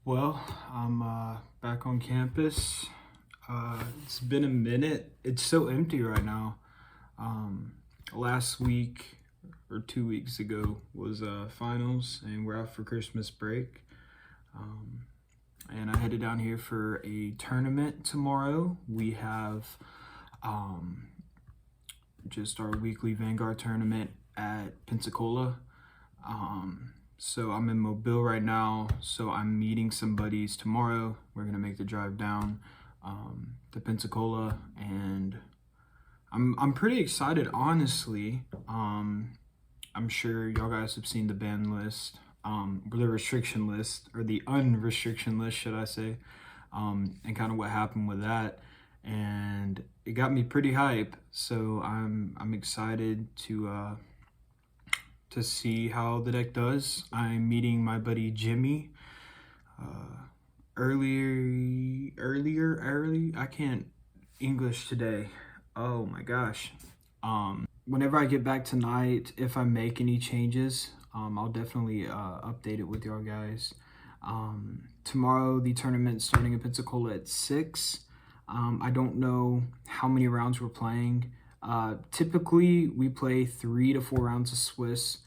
Well, I'm back on campus. It's been a minute. It's so empty right now. Last week or 2 weeks ago was finals, and we're out for Christmas break. And I headed down here for a tournament tomorrow. We have just our weekly Vanguard tournament at Pensacola. So I'm in Mobile right now, so I'm meeting some buddies tomorrow. We're gonna make the drive down to Pensacola, and I'm pretty excited, honestly. I'm sure y'all guys have seen the ban list, the restriction list, or the unrestriction list, should I say, and kind of what happened with that. And it got me pretty hype, so I'm excited to see how the deck does. I'm meeting my buddy Jimmy. Early. I can't English today. Oh my gosh. Whenever I get back tonight, if I make any changes, I'll definitely update it with y'all guys. Tomorrow, the tournament's starting in Pensacola at 6. I don't know how many rounds we're playing. Typically, we play 3 to 4 rounds of Swiss.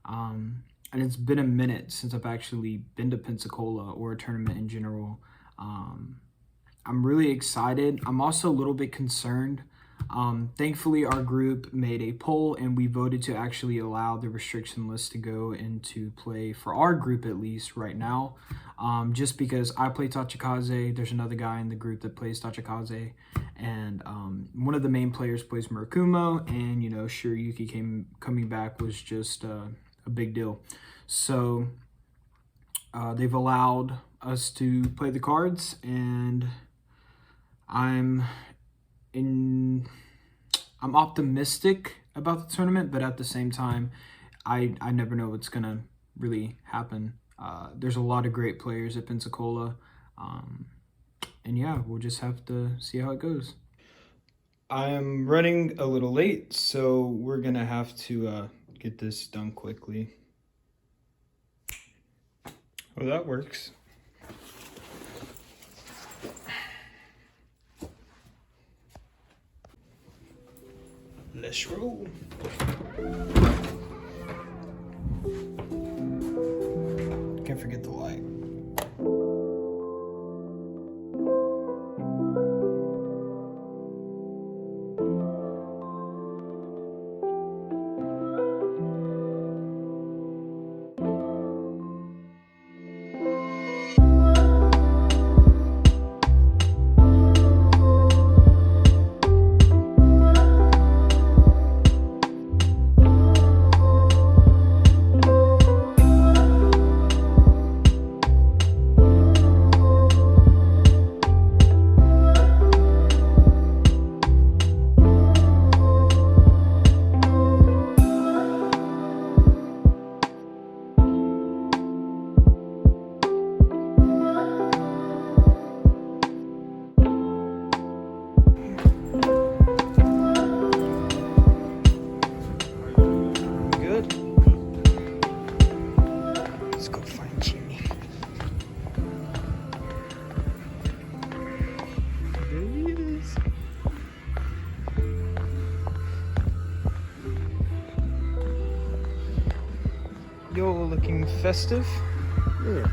And it's been a minute since I've actually been to Pensacola or a tournament in general. I'm really excited. I'm also a little bit concerned. Thankfully, our group made a poll and we voted to actually allow the restriction list to go into play for our group, at least right now. Just because I play Tachikaze, there's another guy in the group that plays Tachikaze, and one of the main players plays Murakumo, and Shiryuki coming back was just a big deal. So they've allowed us to play the cards, and I'm optimistic about the tournament, but at the same time, I never know what's gonna really happen. There's a lot of great players at Pensacola, and yeah, we'll just have to see how it goes. I'm running a little late, so we're gonna have to get this done quickly. Well, that works. Let's roll. Can't forget the light. Yo, looking festive. Yeah.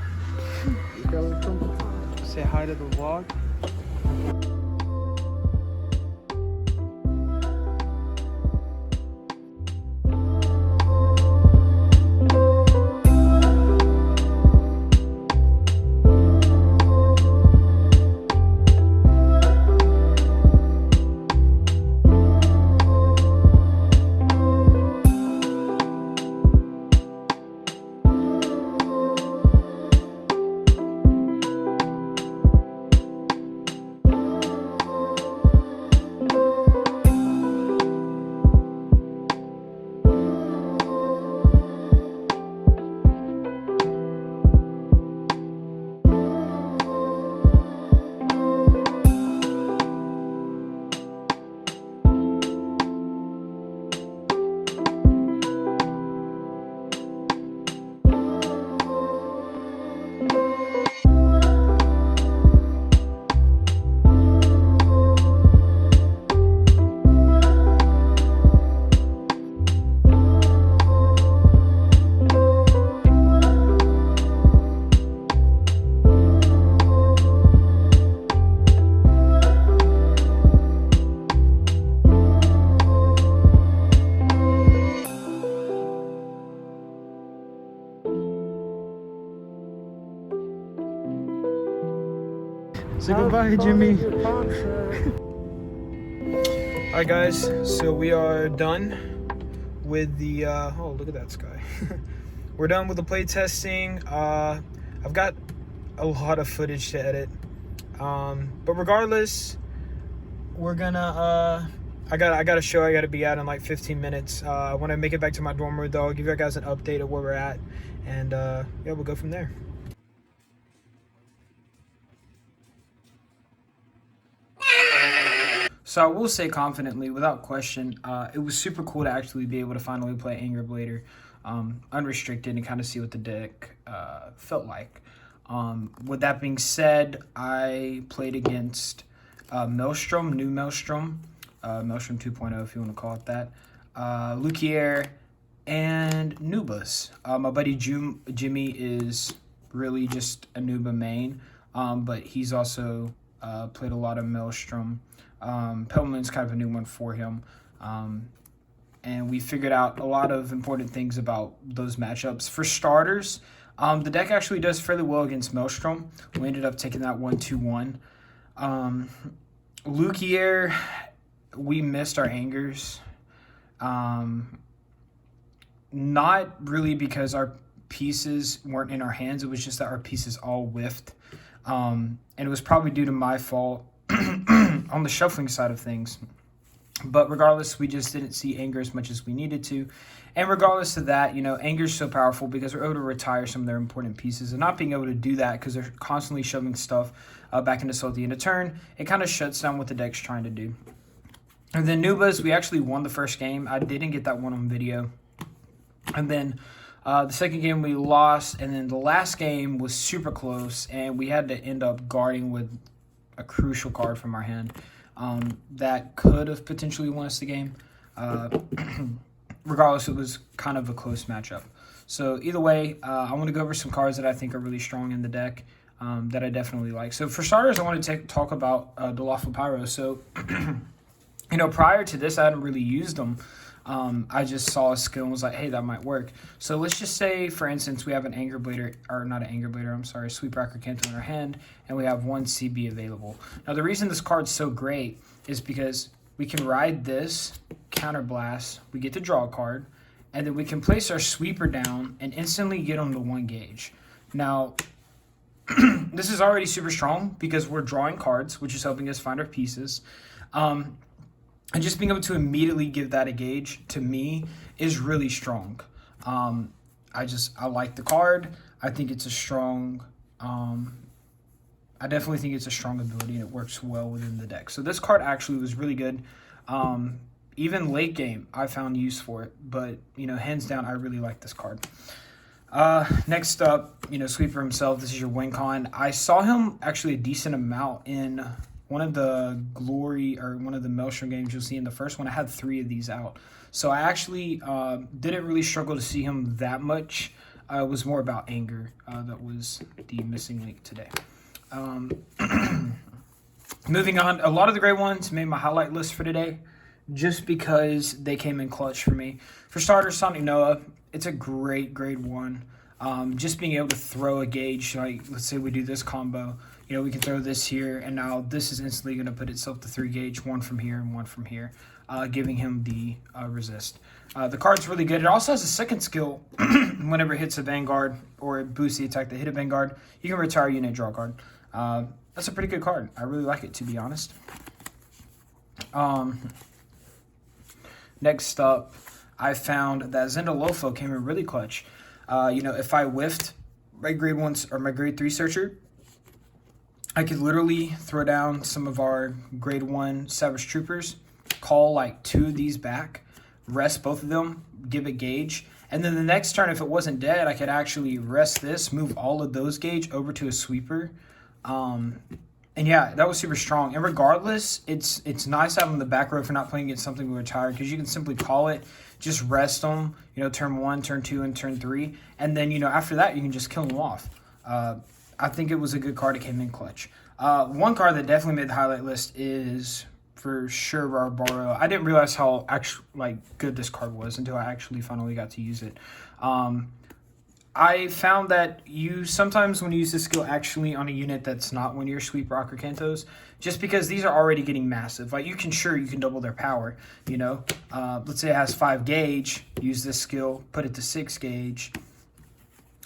You got a couple. Say hi to the vlog. Say goodbye, Jimmy. Your concert. Alright guys, so we are done with the, oh look at that sky. We're done with the play testing. I've got a lot of footage to edit. But regardless, we're gonna, I got a show I gotta be at in like 15 minutes. When I make it back to my dorm room though, I'll give you guys an update of where we're at. And yeah, we'll go from there. So I will say confidently, without question, it was super cool to actually be able to finally play Angerblader unrestricted and kind of see what the deck felt like. With that being said, I played against Maelstrom, new Maelstrom, Maelstrom 2.0 if you want to call it that, Lukier, and Nubus. My buddy Jimmy is really just a Nuba main, but he's also played a lot of Maelstrom. Pelman's kind of a new one for him. And we figured out a lot of important things about those matchups. For starters, the deck actually does fairly well against Maelstrom. We ended up taking that 1-2-1. Lukier, we missed our angers. Not really because our pieces weren't in our hands. It was just that our pieces all whiffed. And it was probably due to my fault on the shuffling side of things. But regardless, we just didn't see anger as much as we needed to. And regardless of that, you know, anger is so powerful because we're able to retire some of their important pieces. And not being able to do that because they're constantly shoving stuff back into Soul at the end of turn, it kind of shuts down what the deck's trying to do. And then Nubas, we actually won the first game. I didn't get that one on video. And then the second game we lost. And then the last game was super close. And we had to end up guarding with a crucial card from our hand that could have potentially won us the game. Regardless, it was kind of a close matchup. So either way, I want to go over some cards that I think are really strong in the deck that I definitely like. So for starters, I want to talk about the Lawful Pyro. So, you know, prior to this, I hadn't really used them. I just saw a skill and was like, hey, that might work. So let's just say, for instance, we have an Angerblader, or not an Angerblader, I'm sorry, Sweep Racker Kanto in our hand, and we have one CB available. Now, the reason this card's so great is because we can ride this, Counterblast, we get to draw a card, and then we can place our Sweeper down and instantly get them to 1 gauge. Now, this is already super strong because we're drawing cards, which is helping us find our pieces. And just being able to immediately give that a gauge, to me, is really strong. I like the card. I think it's a strong, I definitely think it's a strong ability and it works well within the deck. So this card actually was really good. Even late game, I found use for it. But, you know, hands down, I really like this card. Next up, you know, Sweeper himself, this is your WinCon. I saw him actually a decent amount in one of the one of the Maelstrom games you'll see in the first one. I had 3 of these out. So I actually didn't really struggle to see him that much. It was more about anger that was the missing link today. Moving on, a lot of the grade ones made my highlight list for today just because they came in clutch for me. For starters, Sonic Noah, it's a great grade 1. Just being able to throw a gauge, like let's say we do this combo, you know, we can throw this here, and now this is instantly going to put itself to 3 gauge, 1 from here and 1 from here, giving him the resist. The card's really good. It also has a second skill. Whenever it hits a Vanguard or it boosts the attack that hit a Vanguard, you can retire a unit, draw a card. That's a pretty good card. I really like it, to be honest. Next up, I found that Zendalofo came in really clutch. You know, if I whiffed my grade 1 or my grade 3 searcher, I could literally throw down some of our grade 1 Savage Troopers, call like 2 of these back, rest both of them, give it gauge, and then the next turn, if it wasn't dead, I could actually rest this, move all of those gauge over to a Sweeper. And yeah, that was super strong. And regardless, it's nice to have on the back row for not playing against something we were tired, because you can simply call it, just rest them, you know, turn 1, turn 2, and turn 3. And then, you know, after that, you can just kill them off. I think it was a good card. It came in clutch. One card that definitely made the highlight list is for sure Barbaro. I didn't realize how good this card was until I actually finally got to use it. I found that you sometimes when you use this skill actually on a unit that's not one of your sweep rock or cantos, just because these are already getting massive. Like you can double their power, you know. Let's say it has 5 gauge, use this skill, put it to 6 gauge.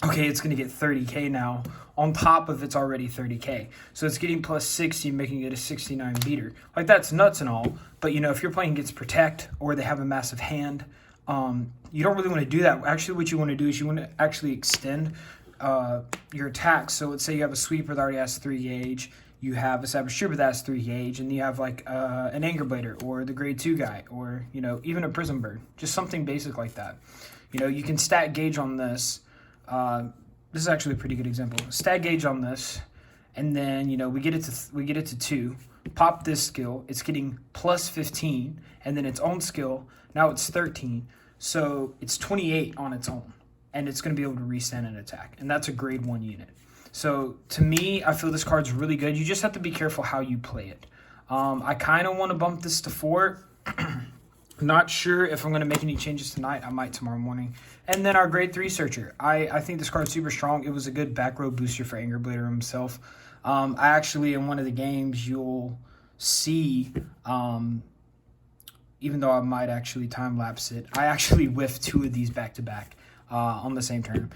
Okay, it's gonna get 30k now. On top of it's already 30k. So it's getting plus 60, making it a 69 beater. Like that's nuts and all, but you know, if you're playing against Protect or they have a massive hand, you don't really want to do that. Actually, what you want to do is you want to actually extend your attacks. So let's say you have a sweeper that already has 3 gauge, you have a Savage Trooper that has 3 gauge, and you have like an Angerblader or the grade 2 guy, or you know, even a Prism Bird, just something basic like that. You know, you can stat gauge on this. This is actually a pretty good example. Stat gauge on this, and then you know we get it to 2. Pop this skill, it's getting plus 15, and then its own skill now it's 13, so it's 28 on its own, and it's going to be able to restand an attack, and that's a grade 1 unit. So to me, I feel this card's really good. You just have to be careful how you play it. I kind of want to bump this to 4. Not sure if I'm going to make any changes tonight. I might tomorrow morning. And then our grade 3 searcher. I think this card's super strong. It was a good back row booster for Angerblader himself. I actually, in one of the games, you'll see, even though I might actually time lapse it, I actually whiffed 2 of these back to back on the same turn.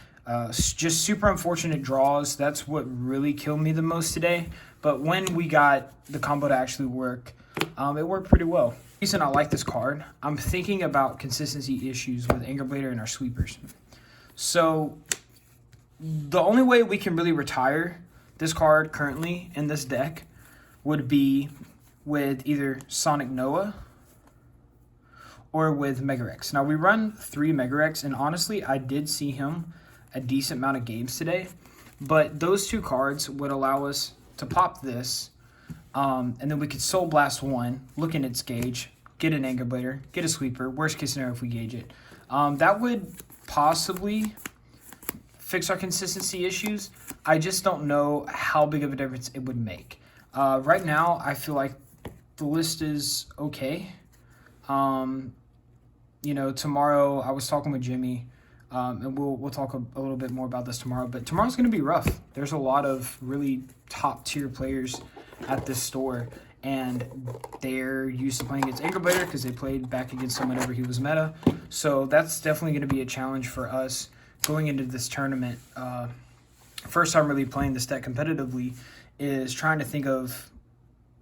Just super unfortunate draws. That's what really killed me the most today. But when we got the combo to actually work, it worked pretty well. The reason I like this card, I'm thinking about consistency issues with Angerblader and our sweepers. So the only way we can really retire this card currently in this deck would be with either Sonic Noah or with Megarex. Now we run 3 Megarex, and honestly, I did see him a decent amount of games today, but those 2 cards would allow us to pop this, and then we could Soul Blast 1, look in its gauge, get an Angerblader, get a sweeper, worst case scenario if we gauge it. That would possibly fix our consistency issues. I just don't know how big of a difference it would make. Right now, I feel like the list is okay. You know, tomorrow I was talking with Jimmy, and we'll talk a little bit more about this tomorrow. But tomorrow's going to be rough. There's a lot of really top tier players at this store, and they're used to playing against Angerblader because they played back against him whenever he was meta. So that's definitely going to be a challenge for us going into this tournament. First time really playing this deck competitively is trying to think of,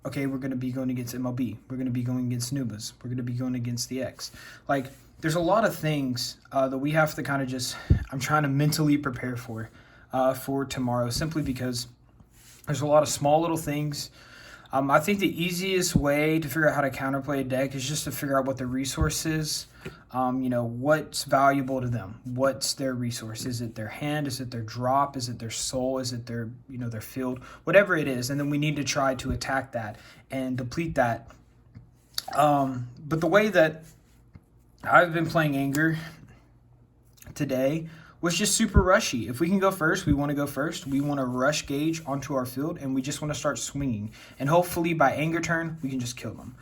okay, we're going to be going against MLB. We're going to be going against Nubas. We're going to be going against the X. Like, there's a lot of things that we have to kind of just, I'm trying to mentally prepare for tomorrow, simply because there's a lot of small little things. I think the easiest way to figure out how to counterplay a deck is just to figure out what the resource is. You know, what's valuable to them? What's their resource? Is it their hand? Is it their drop? Is it their soul? Is it their, you know, their field? Whatever it is. And then we need to try to attack that and deplete that. But the way that I've been playing Anger today was just super rushy. If we can go first, we want to go first. We want to rush gauge onto our field, and we just want to start swinging. And hopefully by Anger turn, we can just kill them.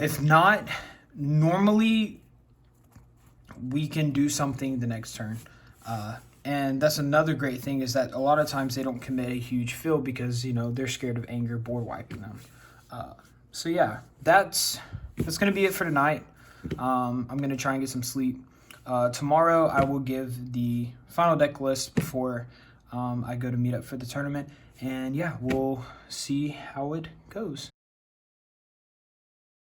If not, normally we can do something the next turn. And that's another great thing, is that a lot of times they don't commit a huge field because, you know, they're scared of Anger board wiping them. So yeah, that's going to be it for tonight. I'm going to try and get some sleep. Tomorrow I will give the final deck list before I go to meet up for the tournament. And yeah, we'll see how it goes.